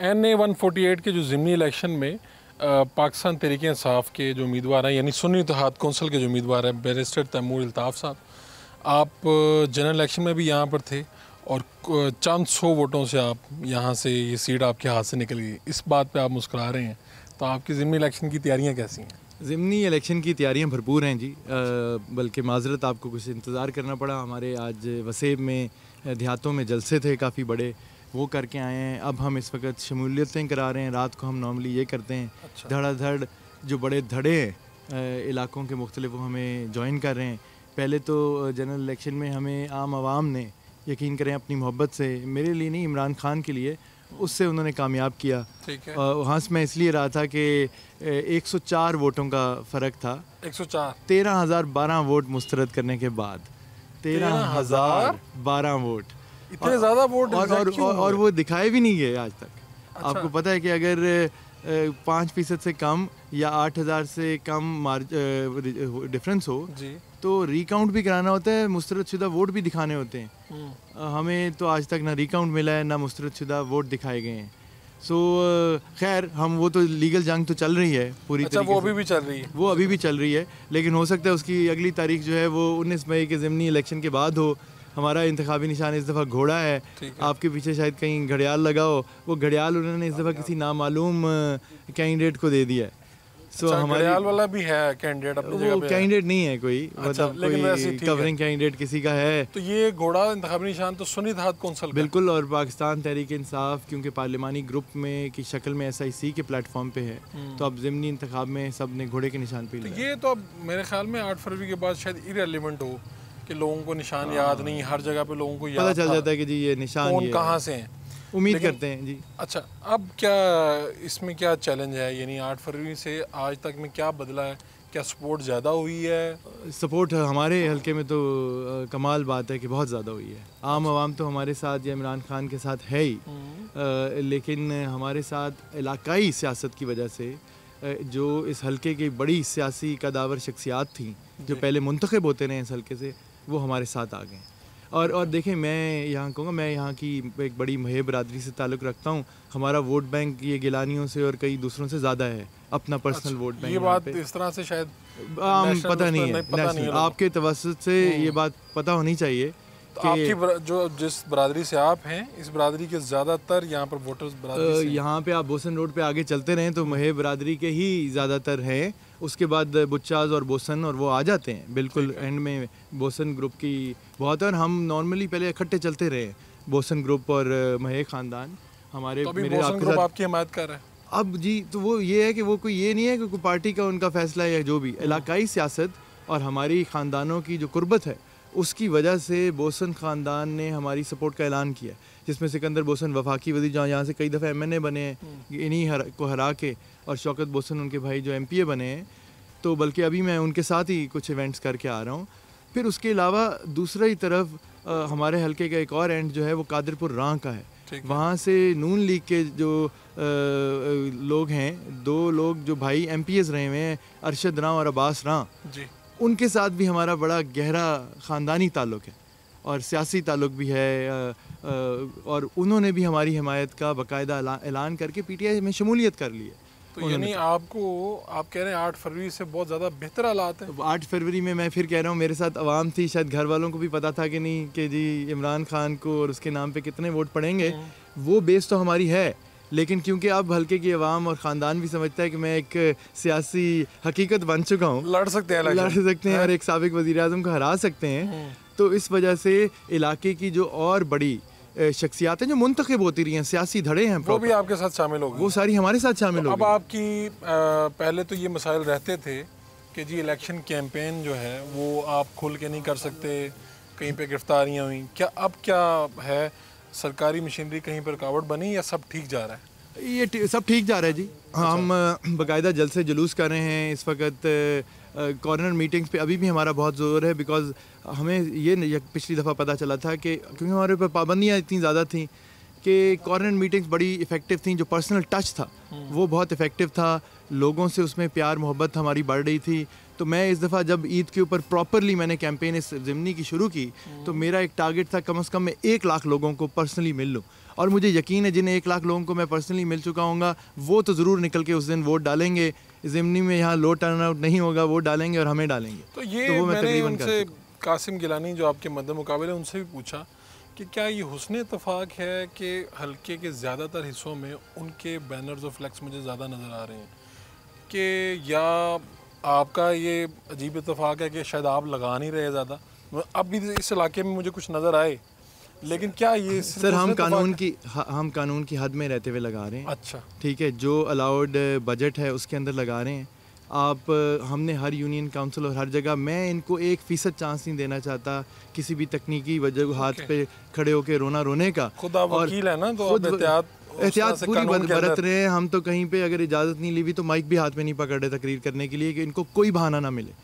NA 148 के जो ज़िमनी election में पाकिस्तान तहरीक इंसाफ के जो उम्मीदवार हैं, यानी सुन्नी इत्तेहाद कौंसिल के जो उम्मीदवार हैं, बैरिस्टर तैमूर अल्ताफ़ साहब, आप जनरल इलेक्शन में भी यहाँ पर थे और चंद 100 वोटों से आप यहाँ से ये सीट आपके हाथ से निकल गई। इस बात पे आप मुस्कुरा रहे हैं, तो आपकी ज़िमनी इलेक्शन की तैयारियाँ कैसी हैं? ज़िमनी इलेक्शन की तैयारियां भरपूर हैं जी, बल्कि माजरत आपको कुछ इंतज़ार करना पड़ा। हमारे आज वसेब में देहातों में जलसे थे काफ़ी बड़े, वो करके आए हैं। अब हम इस वक्त शमूलियतें करा रहे हैं। रात को हम नॉर्मली ये करते हैं, अच्छा। धड़ाधड़ जो बड़े धड़े हैं इलाकों के मुख्तलिफ, वो हमें ज्वाइन कर रहे हैं। पहले तो जनरल इलेक्शन में हमें आम आवाम ने, यकीन करें अपनी मोहब्बत से, मेरे लिए नहीं इमरान खान के लिए, उससे उन्होंने कामयाब किया। ठीक है। वहाँ से मैं इसलिए रहा था कि 104 वोटों का फ़र्क था। 104 13,012 वोट मुस्तरद करने के बाद 13,012 वोट, इतने ज़्यादा वोट और वो दिखाए भी नहीं गए आज तक। अच्छा। आपको पता है कि अगर 5% से कम या 8,000 से कम डिफरेंस हो जी, तो रिकाउंट भी कराना होता है, मुस्तरद शुदा वोट भी दिखाने होते हैं। हमें तो आज तक ना रिकाउंट मिला है ना मुस्तरद शुदा वोट दिखाए गए हैं। सो खैर, हम वो तो लीगल जंग तो चल रही है पूरी अच्छा, तरीके वो से। अभी भी चल रही है? वो अभी भी चल रही है, लेकिन हो सकता है उसकी अगली तारीख जो है वो 19 मई के ज़िमनी इलेक्शन के बाद हो। हमारा इंतखाबी निशान इस दफ़ा घोड़ा है। आपके पीछे शायद कहीं घड़ियाल लगा हो, वो घड़ियाल उन्होंने इस दफ़ा किसी नामालूम कैंडिडेट को दे दिया है। सो हमारे घड़ियाल वाला भी है कैंडिडेट अपनी जगह पे? वो कैंडिडेट नहीं है कोई, मतलब कोई कवरिंग कैंडिडेट किसी का है। तो ये घोड़ा इंतखाबी निशान तो सुन्नी इत्तेहाद कौंसिल बिल्कुल, और पाकिस्तान तहरीक इंसाफ क्योंकि पार्लिमानी ग्रुप में की शक्ल में SIC के प्लेटफॉर्म पे है, तो अब ज़िमनी इंतखाब में सब ने घोड़े के निशान पे लिया। ये तो अब मेरे ख्याल में 8 फरवरी के बाद शायद इरेलीवेंट हो कि लोगों को निशान याद नहीं, हर जगह पे लोगों को याद पता चल जाता है कि जी ये निशान कौन कहाँ से हैं, उम्मीद करते हैं जी। अच्छा, अब क्या इसमें क्या चैलेंज है, यानी 8 फरवरी से आज तक में क्या बदला है? क्या सपोर्ट ज़्यादा हुई है? सपोर्ट हमारे हल्के में तो कमाल बात है कि बहुत ज़्यादा हुई है। आम आवाम तो हमारे साथ या इमरान खान के साथ है ही, लेकिन हमारे साथ इलाकाई सियासत की वजह से जो इस हल्के की बड़ी सियासी कदावर शख्सियात थी जो पहले मुंतखब होते रहे इस हल्के से, वो हमारे साथ आ गए। और देखें, मैं यहाँ कहूँगा, मैं यहाँ की एक बड़ी महब बरादरी से ताल्लुक़ रखता हूँ। हमारा वोट बैंक ये गिलानियों से और कई दूसरों से ज़्यादा है, अपना पर्सनल वोट बैंक। ये बात इस तरह से शायद पता नहीं है, आपके तवस्सुत से ये बात पता होनी चाहिए। तो आपकी जो जिस बरादरी से आप हैं, इस बरादरी के ज़्यादातर यहाँ पर वोटर्स बरादरी से यहाँ पे आप बोसन रोड पे आगे चलते रहें तो महब बरादरी के ही ज़्यादातर हैं। उसके बाद बुच्चाज और बोसन, और वो आ जाते हैं बिल्कुल एंड में। बोसन ग्रुप की बहुत है, और हम नॉर्मली पहले इकट्ठे चलते रहे, बोसन ग्रुप और महब ख़ानदान हमारे। तो मेरे बोसन ग्रुप आपकी हिमायत कर रहे हैं अब जी। तो वो ये है कि वो कोई ये नहीं है कि कोई पार्टी का उनका फैसला है या जो भी, इलाकाई सियासत और हमारी ख़ानदानों की जो कुर्बत है उसकी वजह से बोसन ख़ानदान ने हमारी सपोर्ट का ऐलान किया, जिसमें सिकंदर बोसन वफाकी वज़ीर जहाँ यहाँ से कई दफ़ा MNA बने हैं इन्हीं को हरा के, और शौकत बोसन उनके भाई जो MPA बने हैं। तो बल्कि अभी मैं उनके साथ ही कुछ इवेंट्स करके आ रहा हूँ। फिर उसके अलावा दूसरी तरफ हमारे हल्के का एक और एंड जो है वो कादरपुर रां का है। वहाँ से नून लीग के जो लोग हैं, 2 लोग जो भाई MPAs रहे हुए हैं, अरशद रां और अब्बास रां जी, उनके साथ भी हमारा बड़ा गहरा ख़ानदानी ताल्लुक़ है और सियासी ताल्लुक़ भी है। और उन्होंने भी हमारी हिमायत का बाकायदा ऐलान करके PTI में शमूलियत कर ली है। तो यानी आपको, आप कह रहे हैं 8 फरवरी से बहुत ज़्यादा बेहतर हालात हैं? 8 फरवरी में मैं फिर कह रहा हूँ, मेरे साथ आवाम थी, शायद घर वालों को भी पता था कि नहीं कि जी इमरान खान को और उसके नाम पे कितने वोट पड़ेंगे। वो बेस तो हमारी है, लेकिन क्योंकि अब हल्के की आवाम और ख़ानदान भी समझता है कि मैं एक सियासी हकीकत बन चुका हूँ, लड़ सकते हैं और एक साबिक वज़ीर आज़म को हरा सकते हैं, तो इस वजह से इलाके की जो और बड़ी शख्सियातें जो मुंतखब होती रही हैं, सियासी धड़े हैं, वो भी आपके साथ शामिल हो गए? वो सारी हमारे साथ शामिल हो गई। अब आपकी पहले तो ये मसाइल रहते थे कि जी इलेक्शन कैंपेन जो है वो आप खुल के नहीं कर सकते, कहीं पे गिरफ्तारियाँ हुई, क्या अब क्या है, सरकारी मशीनरी कहीं पर रुकावट बनी या सब ठीक जा रहा है? ये सब ठीक जा रहा है जी। हम बाकायदा जलसे जुलूस कर रहे हैं इस वक्त। कॉर्नर मीटिंग्स पे अभी भी हमारा बहुत ज़ोर है, बिकॉज़ हमें ये पिछली दफ़ा पता चला था कि क्योंकि हमारे ऊपर पाबंदियाँ इतनी ज़्यादा थी कि कॉर्नर मीटिंग्स बड़ी इफ़ेक्टिव थी। जो पर्सनल टच था वो बहुत इफ़ेक्टिव था, लोगों से उसमें प्यार मोहब्बत हमारी बढ़ रही थी। तो मैं इस दफ़ा जब ईद के ऊपर प्रॉपरली मैंने कैंपेन इस ज़िमनी की शुरू की, तो मेरा एक टारगेट था कम से कम मैं 1 लाख लोगों को पर्सनली मिल लूँ। और मुझे यकीन है जिन 1 लाख लोगों को मैं पर्सनली मिल चुका हूँगा वो तो ज़रूर निकल के उस दिन वोट डालेंगे। ज़िमनी में यहाँ लो टर्न आउट नहीं होगा, वोट डालेंगे और हमें डालेंगे। तो ये वो मैं मैंने तकरीबन कर उनसे चुका। कासिम गिलानी जो आपके मद्दे मुकाबले उनसे भी पूछा कि क्या ये हुस्न इत्तफाक है कि हल्के के ज़्यादातर हिस्सों में उनके बैनर्स और फ्लैक्स मुझे ज़्यादा नज़र आ रहे हैं, कि या आपका ये अजीब इत्तफाक है कि शायद आप लगा नहीं रहे ज़्यादा। अब भी इस इलाके में मुझे कुछ नज़र आए, लेकिन क्या ये सर हम कानून की हद में रहते हुए लगा रहे हैं। अच्छा, ठीक है, जो अलाउड बजट है उसके अंदर लगा रहे हैं। आप हमने हर यूनियन काउंसिल और हर जगह, मैं इनको 1% चांस नहीं देना चाहता किसी भी तकनीकी वजह हाथ पे खड़े होके रोने का। खुद आप वकील है ना, तो आप एहतियात पूरी बरत रहे हैं। हम तो कहीं पे अगर इजाज़त नहीं ली हुई तो माइक भी हाथ में नहीं पकड़ रहे तकरीर करने के लिए कि इनको कोई बहाना ना मिले।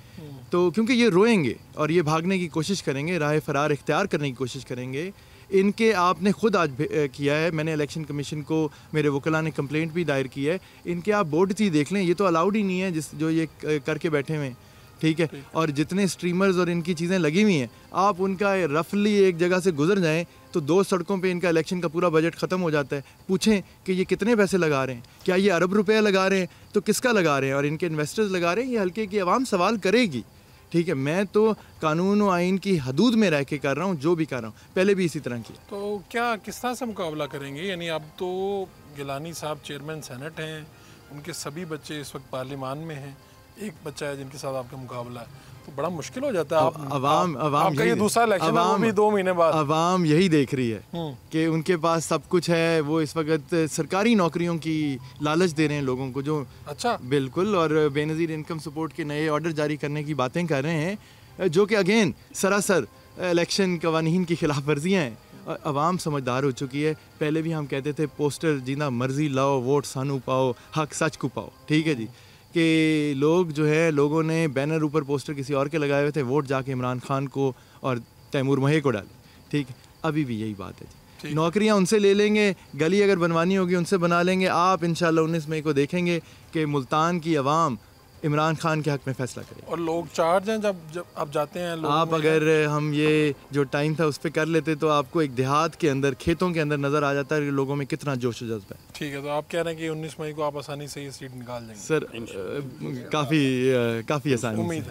तो क्योंकि ये रोएंगे और ये भागने की कोशिश करेंगे, राह फरार इख्तियार करने की कोशिश करेंगे। इनके आपने खुद आज किया है, मैंने इलेक्शन कमीशन को, मेरे वकला ने कंप्लेंट भी दायर की है। इनके आप बोर्ड ही देख लें, ये तो अलाउड ही नहीं है जो ये करके बैठे हुए हैं। ठीक है, और जितने स्ट्रीमर्स और इनकी चीज़ें लगी हुई हैं, आप उनका रफली एक जगह से गुजर जाएं तो 2 सड़कों पे इनका इलेक्शन का पूरा बजट ख़त्म हो जाता है। पूछें कि ये कितने पैसे लगा रहे हैं, क्या ये अरब रुपये लगा रहे हैं, तो किसका लगा रहे हैं और इनके इन्वेस्टर्स लगा रहे हैं, ये हल्के की आवाम सवाल करेगी। ठीक है, मैं तो कानून और आइन की हदूद में रह के कर रहा हूँ, जो भी कर रहा हूँ, पहले भी इसी तरह किया। तो क्या किस तरह से मुकाबला करेंगे? यानी अब तो गिलानी साहब चेयरमैन सेनेट हैं, उनके सभी बच्चे इस वक्त पार्लियामान में हैं, एक बच्चा है जिनके साथ आपका मुकाबला है, तो बड़ा मुश्किल हो जाता है। आपका ये दूसरा इलेक्शन है, वो भी 2 महीने बाद। अवाम यही देख रही है कि उनके पास सब कुछ है, वो इस वक्त सरकारी नौकरियों की लालच दे रहे हैं लोगों को, जो अच्छा बिल्कुल, और बेनज़ीर इनकम सपोर्ट के नए ऑर्डर जारी करने की बातें कर रहे हैं, जो कि अगेन सरासर इलेक्शन कवानीन की खिलाफ वर्जियाँ हैं। अवाम समझदार हो चुकी है। पहले भी हम कहते थे पोस्टर जिना मर्जी लाओ, वोट सानू पाओ, हक सच को पाओ। ठीक है जी, कि लोग जो है, लोगों ने बैनर ऊपर पोस्टर किसी और के लगाए हुए थे, वोट जाके इमरान खान को और तैमूर महे को डाले। ठीक, अभी भी यही बात है जी। नौकरियां उनसे ले लेंगे, गली अगर बनवानी होगी उनसे बना लेंगे। आप इंशाल्लाह 19 मई को देखेंगे कि मुल्तान की आवाम इमरान खान के हक में फैसला करें। और लोग चार्ज हैं जब आप जाते हैं आप अगर हम ये जो टाइम था उस पर कर लेते तो आपको एक देहात के अंदर, खेतों के अंदर नज़र आ जाता है कि लोगों में कितना जोश व जज्बा है। ठीक है, तो आप कह रहे हैं कि 19 मई को आप आसानी से ये सीट निकाल देंगे? सर काफ़ी आसानी, उम्मीद है।